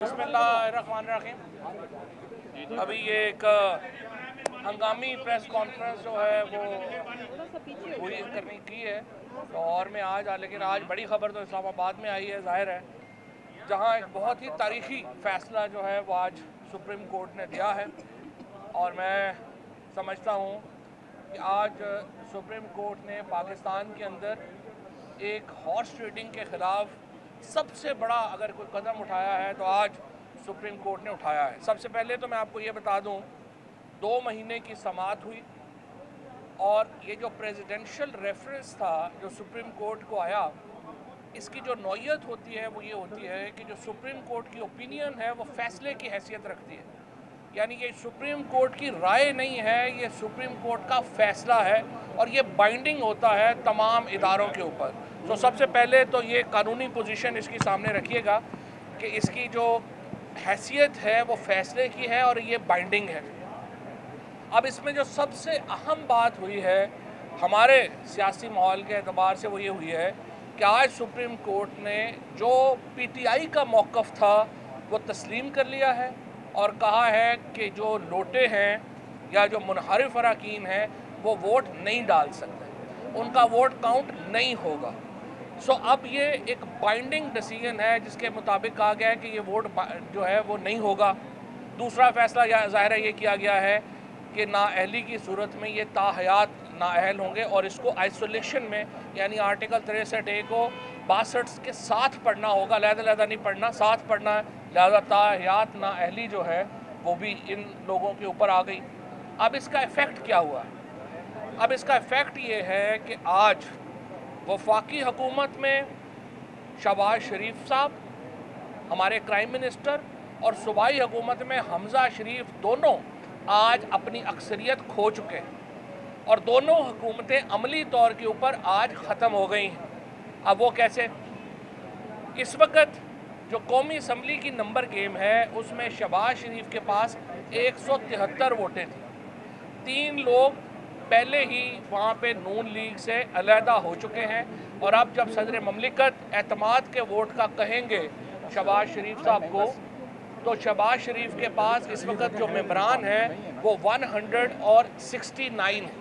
बिस्मिल्लाहिर्रहमानिर्रहीम। अभी ये एक हंगामी प्रेस कॉन्फ्रेंस जो है वो हुई करनी की है लाहौर में आज, लेकिन आज बड़ी खबर तो इस्लामाबाद में आई है, जाहिर है, जहां एक बहुत ही तारीखी फ़ैसला जो है वो आज सुप्रीम कोर्ट ने दिया है। और मैं समझता हूं कि आज सुप्रीम कोर्ट ने पाकिस्तान के अंदर एक हॉर्स ट्रेडिंग के ख़िलाफ़ सबसे बड़ा अगर कोई कदम उठाया है तो आज सुप्रीम कोर्ट ने उठाया है। सबसे पहले तो मैं आपको ये बता दूं, 2 महीने की समाअत हुई और ये जो प्रेसिडेंशियल रेफरेंस था जो सुप्रीम कोर्ट को आया, इसकी जो नौयत होती है वो ये होती है कि जो सुप्रीम कोर्ट की ओपिनियन है वो फैसले की हैसियत रखती है। यानी ये सुप्रीम कोर्ट की राय नहीं है, ये सुप्रीम कोर्ट का फैसला है और ये बाइंडिंग होता है तमाम इदारों के ऊपर। तो सबसे पहले तो ये कानूनी पोजीशन इसकी सामने रखिएगा कि इसकी जो हैसियत है वो फैसले की है और ये बाइंडिंग है। अब इसमें जो सबसे अहम बात हुई है हमारे सियासी माहौल के एतबार से वो ये हुई है कि आज सुप्रीम कोर्ट ने जो पीटीआई का मौक़िफ़ था वो तस्लीम कर लिया है और कहा है कि जो लोटे हैं या जो मुनहरिफ अरकान हैं वो वोट नहीं डाल सकते, उनका वोट काउंट नहीं होगा। सो अब ये एक बाइंडिंग डिसीजन है जिसके मुताबिक कहा गया है कि ये वोट जो है वो नहीं होगा। दूसरा फैसला ज़ाहिर है ये किया गया है कि नाअहली की सूरत में ये ताहयात नाअहल होंगे और इसको आइसोलेशन में, यानी आर्टिकल 63A को 62 के साथ पढ़ना होगा, अलग-अलग नहीं पढ़ना, साथ पढ़ना है। लिहाजा ताहयात नाअहली जो है वो भी इन लोगों के ऊपर आ गई। अब इसका इफ़ेक्ट क्या हुआ? अब इसका इफ़ेक्ट ये है कि आज वफाकी हुकूमत में शहबाज शरीफ साहब, हमारे क्राइम मिनिस्टर, और सूबाई हुकूमत में हमज़ा शरीफ दोनों आज अपनी अक्सरियत खो चुके हैं और दोनों हुकूमतें अमली तौर के ऊपर आज ख़त्म हो गई हैं। अब वो कैसे? इस वक्त जो कौमी असम्बली की नंबर गेम है उसमें शहबाज शरीफ के पास 173 वोटें थी। 3 लोग पहले ही वहाँ पे नून लीग से अलहदा हो चुके हैं और अब जब सदर ममलिकत एतमाद के वोट का कहेंगे शहबाज शरीफ साहब को, तो शहबाज शरीफ के पास इस वक्त जो मेंबरान हैं वो 169 हैं।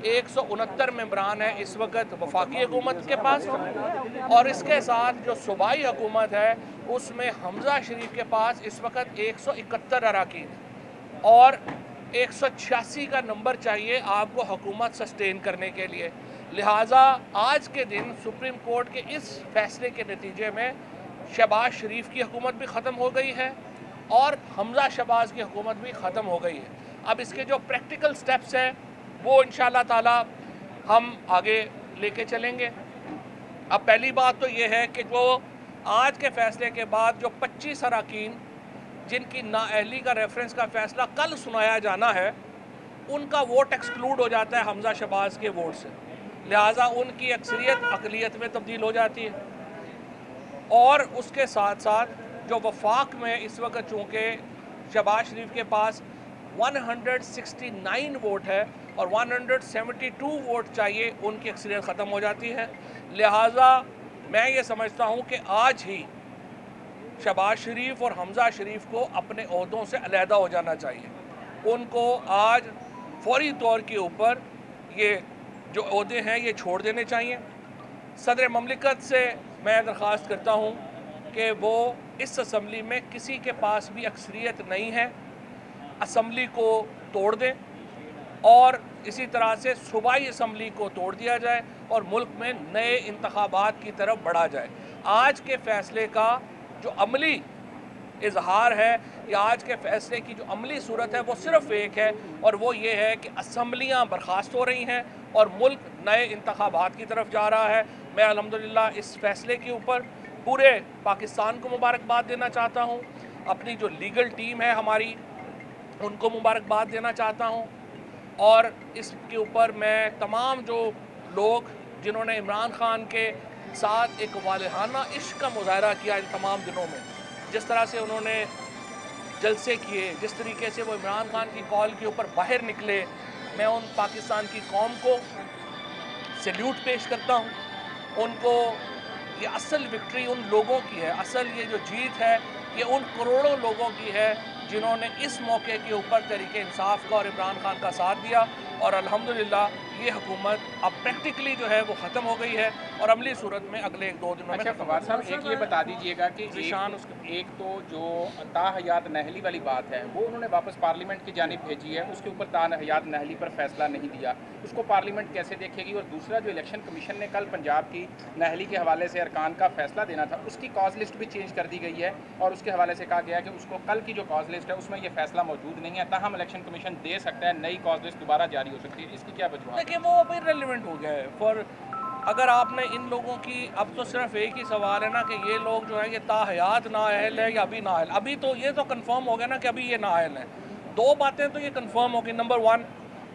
169 मेंबरान है इस वक्त वफाकी हुकूमत के पास और इसके साथ जो सूबाई हुकूमत है उसमें हमज़ा शरीफ के पास इस वक्त 171 अरकान और 186 का नंबर चाहिए आपको हुकूमत सस्टेन करने के लिए। लिहाजा आज के दिन सुप्रीम कोर्ट के इस फैसले के नतीजे में शहबाज शरीफ की हुकूमत भी ख़त्म हो गई है और हमज़ा शहबाज की हुकूमत भी ख़त्म हो गई है। अब इसके जो प्रैक्टिकल स्टेप्स हैं वो इंशाअल्लाह ताला हम आगे लेके चलेंगे। अब पहली बात तो ये है कि जो आज के फ़ैसले के बाद जो 25 अरकान जिनकी नाअहली का रेफरेंस का फ़ैसला कल सुनाया जाना है, उनका वोट एक्सक्लूड हो जाता है हमज़ा शहबाज के वोट से। लिहाजा उनकी अक्सरियत अक़लियत में तब्दील हो जाती है। और उसके साथ साथ जो वफाक में इस वक्त चूँकि शहबाज शरीफ के पास 169 वोट है और 172 वोट चाहिए, उनकी अक्सरियत ख़त्म हो जाती है। लिहाजा मैं ये समझता हूँ कि आज ही शहबाज शरीफ और हमज़ा शरीफ को अपने ओहदों से अलहदा हो जाना चाहिए। उनको आज फौरी तौर के ऊपर ये जो ओहदे हैं ये छोड़ देने चाहिए। सदर ममलिकत से मैं दरख्वास्त करता हूँ कि वो इस असम्बली में किसी के पास भी अक्सरियत नहीं है, असम्बली को तोड़ दें और इसी तरह से सूबाई असम्बली को तोड़ दिया जाए और मुल्क में नए इंतखाबात की तरफ बढ़ा जाए। आज के फ़ैसले का जो अमली इजहार है या आज के फ़ैसले की जो अमली सूरत है वो सिर्फ़ एक है और वो ये है कि असम्बलियाँ बर्खास्त हो रही हैं और मुल्क नए इंतखाबात की तरफ जा रहा है। मैं अल्हम्दुलिल्लाह इस फ़ैसले के ऊपर पूरे पाकिस्तान को मुबारकबाद देना चाहता हूँ, अपनी जो लीगल टीम है हमारी उनको मुबारकबाद देना चाहता हूँ और इसके ऊपर मैं तमाम जो लोग जिन्होंने इमरान खान के साथ एक वालिहाना इश्क का मुज़ाहरा किया इन तमाम दिनों में, जिस तरह से उन्होंने जलसे किए, जिस तरीके से वो इमरान खान की कॉल के ऊपर बाहर निकले, मैं उन पाकिस्तान की कौम को सैल्यूट पेश करता हूँ। उनको ये असल विक्ट्री उन लोगों की है, असल ये जो जीत है ये उन करोड़ों लोगों की है जिन्होंने इस मौके के ऊपर तहरीक इंसाफ का और इमरान खान का साथ दिया, और अल्हम्दुलिल्लाह ये हुकूमत अब प्रैक्टिकली जो है वो ख़त्म हो गई है और अमली सूरत में अगले 1-2 दिनों में। अच्छा फवाद साहब, एक ये बता दीजिएगा कि एक तो जो ताहयात नहली वाली बात है वो उन्होंने वापस पार्लियामेंट की जानिब भेजी है, उसके ऊपर ताहयात नहली पर फैसला नहीं दिया, उसको पार्लियामेंट कैसे देखेगी? और दूसरा, जो इलेक्शन कमीशन ने कल पंजाब की नहली के हवाले से अरकान का फैसला देना था, उसकी कॉज लिस्ट भी चेंज कर दी गई है और उसके हवाले से कहा गया कि उसको कल की जो कॉज लिस्ट है उसमें ये फैसला मौजूद नहीं है, ताहम इलेक्शन कमीशन दे सकता है, नई कॉज लिस्ट दोबारा जारी हो सकती है, इसकी क्या वजह? देखिए वो अब इररिलेवेंट हो गया है। फॉर अगर आपने इन लोगों की, अब तो सिर्फ एक ही सवाल है ना कि ये लोग जो है ये ताहयात नाअहल है या अभी नाअहल। अभी तो ये तो कंफर्म हो गया ना कि अभी ये नाअहल है। दो बातें तो ये कंफर्म हो गई। नंबर 1,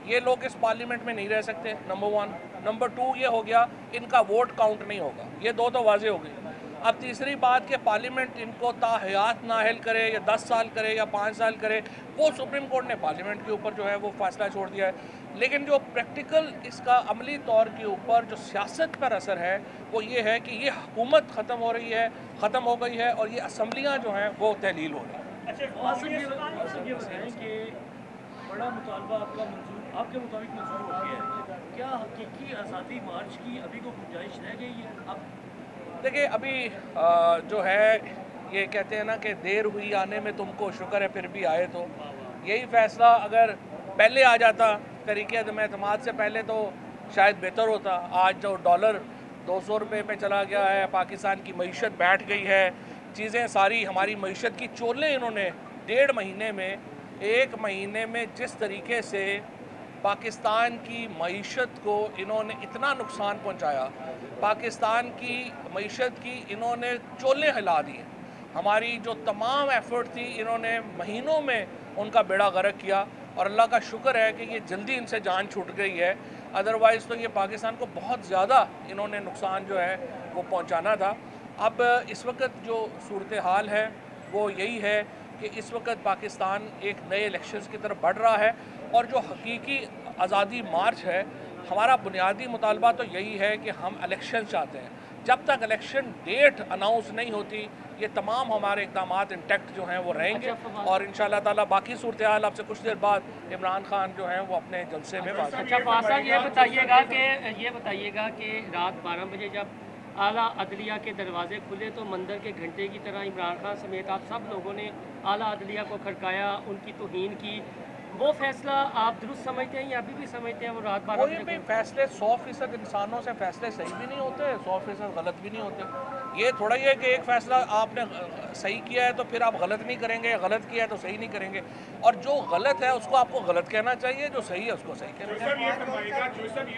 ये लोग इस पार्लियामेंट में नहीं रह सकते, नंबर 1। नंबर 2 ये हो गया इनका वोट काउंट नहीं होगा। ये दो तो वाजे हो गई। अब तीसरी बात कि पार्लियामेंट इनको ताहयात नाअहल करे या 10 साल करे या 5 साल करे, वो सुप्रीम कोर्ट ने पार्लियामेंट के ऊपर जो है वो फैसला छोड़ दिया है। लेकिन जो प्रैक्टिकल इसका अमली तौर के ऊपर जो सियासत पर असर है वो ये है कि ये हुकूमत ख़त्म हो रही है, ख़त्म हो गई है, और ये असम्बलियाँ जो हैं वो तहलील हो रही हैं। अच्छा, ये बताएं कि बड़ा मुतालबा आपके मुताबिक मंजूर हो गया है, क्या हकीकी आज़ादी मार्च की अभी को गुंजाइश रह गई है? अब देखिए अभी जो है ये कहते हैं ना कि देर हुई आने में तुमको शुक्र है फिर भी आए, तो यही फ़ैसला अगर पहले आ जाता तरीके एतमाद से पहले तो शायद बेहतर होता। आज जो डॉलर 200 रुपये पे चला गया है, पाकिस्तान की मईशत बैठ गई है, चीज़ें सारी हमारी मईशत की चोलें इन्होंने 1.5 महीने में, 1 महीने में जिस तरीके से पाकिस्तान की मईशत को इन्होंने इतना नुकसान पहुंचाया, पाकिस्तान की मईशत की इन्होंने चोलें हिला दी हैं। हमारी जो तमाम एफ़र्ट थी इन्होंने महीनों में उनका बेड़ा गर्क किया, और अल्लाह का शुक्र है कि ये जल्दी इनसे जान छूट गई है। अदरवाइज़ तो ये पाकिस्तान को बहुत ज़्यादा इन्होंने नुकसान जो है वो पहुंचाना था। अब इस वक्त जो सूरत हाल है वो यही है कि इस वक्त पाकिस्तान एक नए इलेक्शंस की तरफ बढ़ रहा है, और जो हकीकी आज़ादी मार्च है, हमारा बुनियादी मुतालबा तो यही है कि हम इलेक्शन चाहते हैं। जब तक इलेक्शन डेट अनाउंस नहीं होती, ये तमाम हमारे इक़दामात इंटैक्ट जो हैं वो रहेंगे। और इंशाअल्लाह ताला बाकी सूरत हाल आपसे कुछ देर बाद इमरान खान जो हैं वो अपने जलसे में बात। अच्छा फवाद साहब, ये बताइएगा कि रात 12 बजे जब आला अदलिया के दरवाजे खुले तो मंदिर के घंटे की तरह इमरान खान समेत आप सब लोगों ने आला अदलिया को खड़काया, उनकी तौहीन की। वो फैसला आप दुरुस्त समझते हैं या अभी भी समझते हैं वो रात 12 कोई भी फैसले 100% इंसानों से फैसले सही भी नहीं होते, 100% गलत भी नहीं होते। ये थोड़ा ही है कि एक फ़ैसला आपने सही किया है तो फिर आप गलत नहीं करेंगे, गलत किया है तो सही नहीं करेंगे। और जो गलत है उसको आपको गलत कहना चाहिए, जो सही है उसको सही कहना चाहिए। ये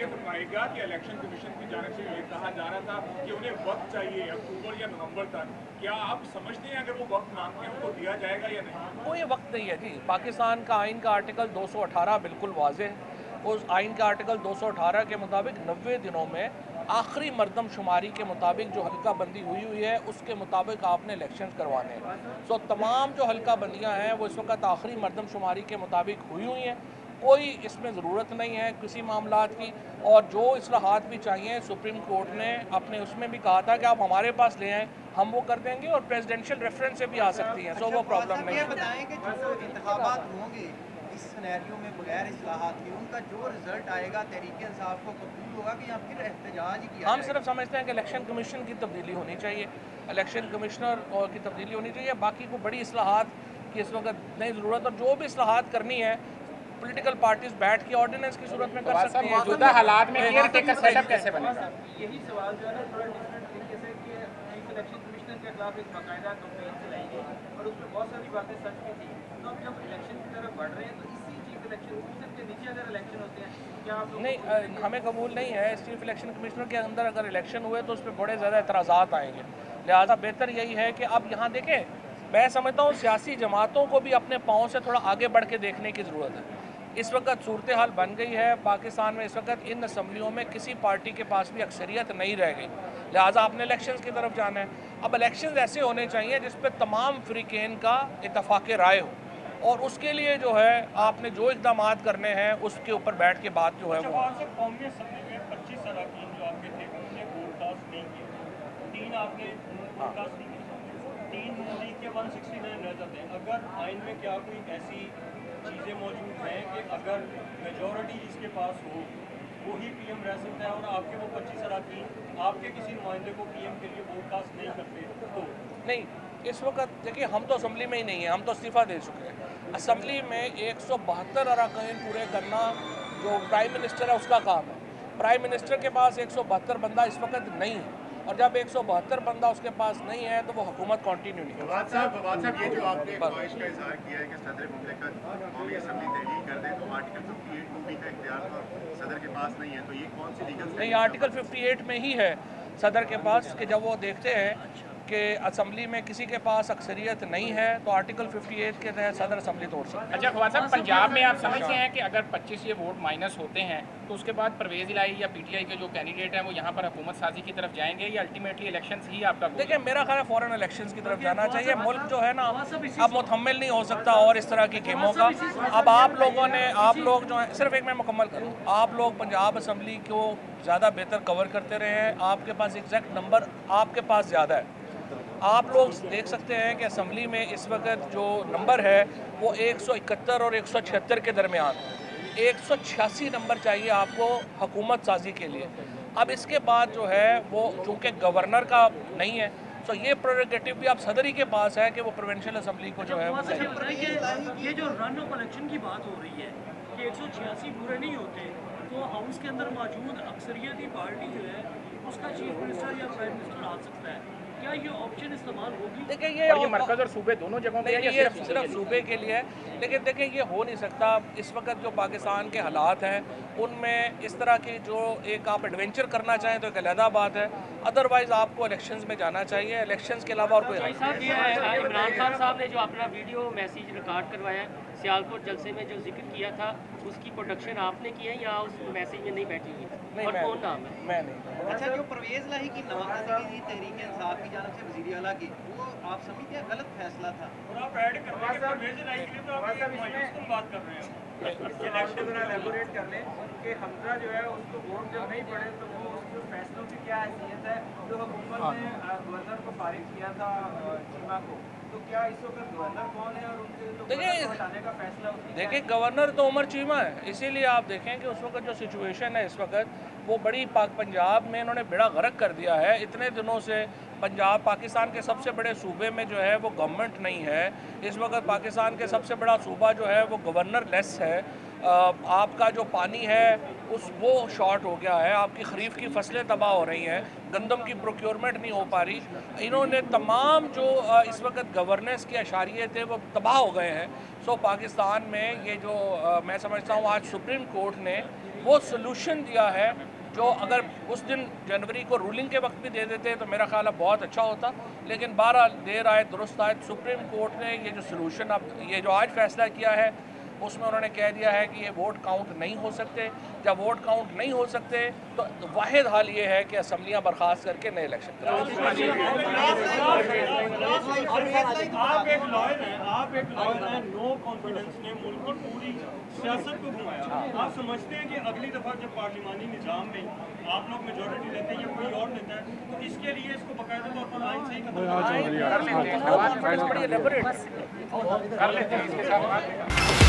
फरमाएगा कि इलेक्शन कमीशन की जानिब से ये कहा जा रहा था कि उन्हें वक्त चाहिए अक्टूबर या नवंबर तक, क्या आप समझते हैं अगर वो वक्त मांगते हैं उनको दिया जाएगा या नहीं? कोई वक्त नहीं है जी। पाकिस्तान का आइन का आर्टिकल 218 बिल्कुल वाज़ेह है। उस आइन के आर्टिकल 218 के मुताबिक 90 दिनों में आखिरी मरदमशुमारी के मुताबिक जो हल्का बंदी हुई है उसके मुताबिक आपने इलेक्शन करवाने हैं। सो तमाम जो हल्का बंदियाँ हैं वो इस वक्त आखिरी मरदमशुमारी के मुताबिक हुई हैं। कोई इसमें ज़रूरत नहीं है किसी मामलात की। और जो इस्लाहात भी चाहिए, सुप्रीम कोर्ट ने अपने उसमें भी कहा था कि आप हमारे पास ले आएँ, हम वो कर देंगे, और प्रेसिडेंशियल रेफरेंस से भी आ सकती हैं। सो वो प्रॉब्लम नहीं है। बताएं कि जो इंतखाबात होंगे इस सिनेरियो में बगैर इस्लाहात के, उनका जो रिजल्ट आएगा तहरीक इंसाफ को कबूल होगा कि या फिर एहतजाज ही किया? हम सिर्फ समझते हैं कि इलेक्शन कमीशन की तब्दीली होनी चाहिए, इलेक्शन कमिश्नर और की तब्दीली होनी चाहिए। बाकी को बड़ी इस्लाहात की इस वक्त नहीं ज़रूरत, और जो भी इस्लाहात करनी है पॉलिटिकल पार्टीज बैठ के ऑर्डिनेंस की सूरत में कर सकती हैं। मौजूदा हालात में केयर टेकर सेटअप कैसे बनेगा? यही सवाल जो है ना थोड़ा डिफरेंट तरीके से कि चीफ इलेक्शन कमिश्नर के खिलाफ एक बाकायदा कंप्लेन चलाई गई और उसमें बहुत सारी बातें सच भी थी। तो अब जब इलेक्शन की तरफ बढ़ रहे हैं तो इसी चीफ इलेक्शन कमिश्नर के नीचे अगर इलेक्शन होते हैं क्या आप नहीं, हमें कबूल नहीं है। चीफ इलेक्शन कमिश्नर के अंदर अगर इलेक्शन हुए तो उस पर बड़े ज़्यादा एतराज़ात आएंगे। लिहाजा बेहतर यही है कि अब यहाँ देखें, मैं समझता हूँ सियासी जमातों को भी अपने पाँव से थोड़ा आगे बढ़ के देखने की ज़रूरत है। इस वक्त सूरत हाल बन गई है पाकिस्तान में, इस वक्त इन असम्बलियों में किसी पार्टी के पास भी अक्सरियत नहीं रह गई। लिहाजा आपने इलेक्शंस की तरफ जाना है। अब इलेक्शंस ऐसे होने चाहिए जिस पर तमाम फ़रीक़ैन का इत्तफ़ाक़ राय हो, और उसके लिए जो है आपने जो इक़दाम करने हैं उसके ऊपर बैठ के बात जो है वो। कौमी असम्बली में 25 अरकान जो आपके थे उन्होंने वोट कास्ट नहीं किए, 3 आपने वोट कास्ट नहीं किए, 3 लीग के 169 रह जाते हैं। अगर आइन में क्या कोई ऐसी चीज़ें मौजूद हैं कि अगर मेजॉरिटी जिसके पास हो वो ही पीएम रह सकता है और आपके वो 25 अरकान आपके किसी नुमाइंदे को पीएम के लिए वोट कास्ट नहीं करते तो? नहीं, इस वक्त देखिए हम तो असेंबली में ही नहीं है, हम तो इस्तीफ़ा दे चुके हैं। असेंबली में 172 अरकान पूरे करना जो प्राइम मिनिस्टर है उसका काम है। प्राइम मिनिस्टर के पास 172 बंदा इस वक्त नहीं है, और जब 172 बंदा उसके पास नहीं है तो वो हुकूमत कंटिन्यू नहीं है। फवाद साहब, ये जो आपने ख्वाहिश का इजहार किया है कि सदर मुमलिकत कौमी असेंबली तहलील कर दे, तो आर्टिकल 58 को भी का इख्तियार तो सदर के पास नहीं है, तो ये कौन सी लीगल? नहीं, आर्टिकल 58 में ही है सदर के पास कि जब वो देखते हैं कि असेंबली में किसी के पास अक्सरियत नहीं है तो आर्टिकल 58 के तहत सदर असेंबली तोड़ सकते हैं। अच्छा ख्वाजा साहब, पंजाब में आप समझते हैं कि अगर 25 ये वोट माइनस होते हैं तो उसके बाद परवेज़ इलाही या पीटीआई के जो कैंडिडेट हैं वो यहाँ पर हुकूमत साजी की तरफ जाएंगे या अल्टीमेटली इलेक्शंस ही आपका? देखिए मेरा ख्याल है फौरन इलेक्शंस की तरफ जाना चाहिए। मुल्क जो है ना अब मुतहम्मिल नहीं हो सकता और इस तरह की गेमों का। अब आप लोगों ने, आप लोग जो है, सिर्फ एक मैं मुकम्मल करूँ, आप लोग पंजाब असेंबली को ज़्यादा बेहतर कवर करते रहे हैं, आपके पास एग्जैक्ट नंबर आपके पास ज़्यादा है। आप लोग देख सकते हैं कि असेंबली में इस वक्त जो नंबर है वो 171 और 176 के दरमियान, 186 नंबर चाहिए आपको हुकूमत साजी के लिए। अब इसके बाद जो है वो चूँकि गवर्नर का नहीं है तो ये प्रोरेगेटिव भी आप सदर ही के पास है कि वो प्रोविंशियल असेंबली को जो है वो ये जो रन ऑफ इलेक्शन की बात हो रही है कि 186 पूरे नहीं होते तो हाउस के अंदर मौजूद अक्सरियती पार्टी जो है उसका चीफ मिनिस्टर या प्राइम मिनिस्टर आ सकता है। क्या ये ऑप्शन इस्तेमाल होगी? देखिए ये मरकज और सूबे दोनों जगहों पे ये सिर्फ सूबे के लिए है, लेकिन देखिए ये हो नहीं सकता। इस वक्त जो पाकिस्तान के हालात हैं उनमें इस तरह की जो एक आप एडवेंचर करना चाहें तो एक अलहदा बात है, अदरवाइज आपको इलेक्शंस में जाना चाहिए। इलेक्शंस के अलावा और कोई साहब ये है, इमरान खान साहब ने जो अपना वीडियो मैसेज रिकॉर्ड करवाया सियालकोट जलसे में जो जिक्र किया था उसकी प्रोडक्शन आपने की है या उस मैसेज में नहीं बैठी हुई? नहीं, और कौन नाम है? मैं नहीं। अच्छा, जो परवेज़ इलाही की नवाज़ी तहरीक इंसाफ की जानब से वज़ीर आला की, वो आप समझते हैं गलत फैसला था? और आप ऐड कर रहे हैं परवेज़ इलाही के लिए तो आप मायूस कम बात कर रहे हैं। इलेक्शन में एलेबोरेट कर लें कि हमजा जो है उसको वोट जब नहीं पड़े तो वो उसके फैसलों की क्या हैसियत है, जो हुकूमत ने गवर्नर को फारिग किया था चीमा को, तो क्या इस वक्त गवर्नर कौन है और उनके जो हटाने का फैसला? देखिए गवर्नर तो उमर चीमा है, इसीलिए आप देखें कि उस वक्त जो सिचुएशन है इस वक्त वो बड़ी पंजाब में इन्होंने बेड़ा गर्क कर दिया है। इतने दिनों से पंजाब पाकिस्तान के सबसे बड़े सूबे में जो है वो गवर्नमेंट नहीं है। इस वक्त पाकिस्तान के सबसे बड़ा सूबा जो है वो गवर्नर लेस है। आपका जो पानी है वो शॉर्ट हो गया है, आपकी खरीफ की फसलें तबाह हो रही हैं, गंदम की प्रोक्योरमेंट नहीं हो पा रही। इन्होंने तमाम जो इस वक्त गवर्नेंस के अशारिये थे वो तबाह हो गए हैं। सो पाकिस्तान में ये जो मैं समझता हूँ आज सुप्रीम कोर्ट ने वो सोल्यूशन दिया है जो अगर उस दिन जनवरी को रूलिंग के वक्त भी दे देते तो मेरा ख्याल है बहुत अच्छा होता, लेकिन 12 देर आए दुरुस्त आए। सुप्रीम कोर्ट ने ये जो सोल्यूशन अब ये जो आज फैसला किया है उसमें उन्होंने कह दिया है कि ये वोट काउंट नहीं हो सकते। जब वोट काउंट नहीं हो सकते तो वाहिद हाल ये है कि असम्बलियाँ बर्खास्त करके नए इलेक्शन कराएं। आप एक लॉयर हैं, नो कॉन्फिडेंस ने मुल्क की पूरी सियासत को घुमाया। आप समझते हैं कि अगली दफ़ा जब पार्लिमानी निज़ाम में आप लोग मेजॉरिटी लेते हैं या कोई और लेता है तो इसके लिए इसको बाकायदा तौर पर लाइन से ही कर लेते हैं इसके साथ